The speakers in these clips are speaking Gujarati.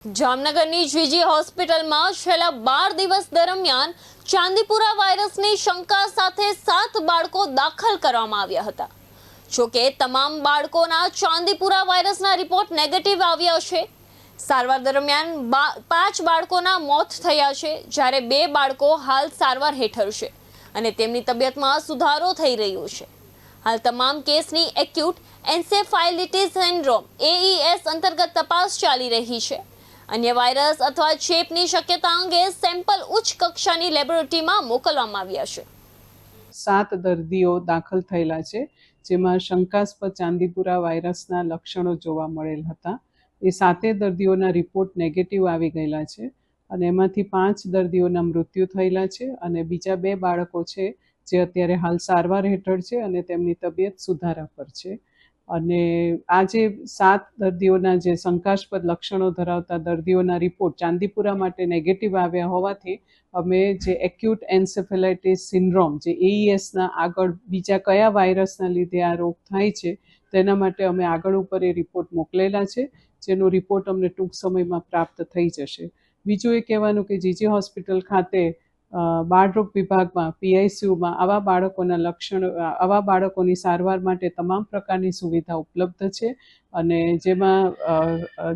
જામનગરની જીજી હોસ્પિટલમાં છેલ્લા 12 દિવસ દરમિયાન ચાંદીપુરા વાયરસની શંકા સાથે 7 બાળકો દાખલ કરવામાં આવ્યા હતા। જોકે તમામ બાળકોના ચાંદીપુરા વાયરસના રિપોર્ટ નેગેટિવ આવ્યા છે। સારવાર દરમિયાન 5 બાળકોના મોત થયા છે, જ્યારે 2 બાળકો હાલ સારવાર હેઠળ છે અને તેમની તબિયતમાં સુધારો થઈ રહ્યો છે। હાલ તમામ કેસની એક્યુટ એન્સેફાલાઇટિસ સિન્ડ્રોમ AES અંતર્ગત તપાસ ચાલી રહી છે। अन्य वायरस अथवा चेपनी शक्यता अंगे सेम्पल उच्च कक्षानी लेबोरेटरीमां मोकलवामां આવ્યા છે। 7 દર્દીઓ દાખલ થયેલા છે, જેમાં શંકાસ્પદ ચાંદીપુરા વાયરસના લક્ષણો જોવા મળેલ હતા। એ 7 દર્દીઓના રિપોર્ટ નેગેટિવ આવી ગયેલા છે અને એમાંથી 5 દર્દીઓના મૃત્યુ થયેલા છે અને બીજા 2 બાળકો છે જે અત્યારે હાલ સારવાર હેઠળ છે અને તેમની તબિયત સુધારા પર છે। અને આ જે 7 દર્દીઓના જે શંકાસ્પદ લક્ષણો ધરાવતા દર્દીઓના રિપોર્ટ ચાંદીપુરા માટે નેગેટિવ આવ્યા હોવાથી અમે જે એક્યુટ એન્સેફેલાઇટિસ સિન્ડ્રોમ જે AESના આગળ બીજા કયા વાયરસના લીધે આ રોગ થાય છે તેના માટે અમે આગળ ઉપર એ રિપોર્ટ મોકલેલા છે, જેનો રિપોર્ટ અમને ટૂંક સમયમાં પ્રાપ્ત થઈ જશે। બીજું એ કહેવાનું કે જીજી હોસ્પિટલ ખાતે બાળરોગ વિભાગમાં PICUમાં આવા બાળકોની સારવાર માટે તમામ પ્રકારની સુવિધા ઉપલબ્ધ છે અને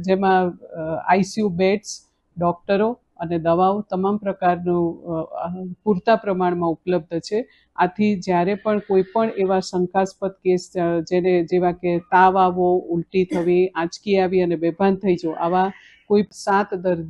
જેમાં ICU બેડ્સ, ડૉક્ટરો અને દવાઓ તમામ પ્રકારનું પૂરતા પ્રમાણમાં ઉપલબ્ધ છે। આથી જ્યારે પણ કોઈ પણ એવા શંકાસ્પદ કેસ જેવા કે તાવ આવવો, ઉલટી થવી, આંચકી આવી અને બેભાન થઈ જવું, આવા કોઈ 7 દર્દી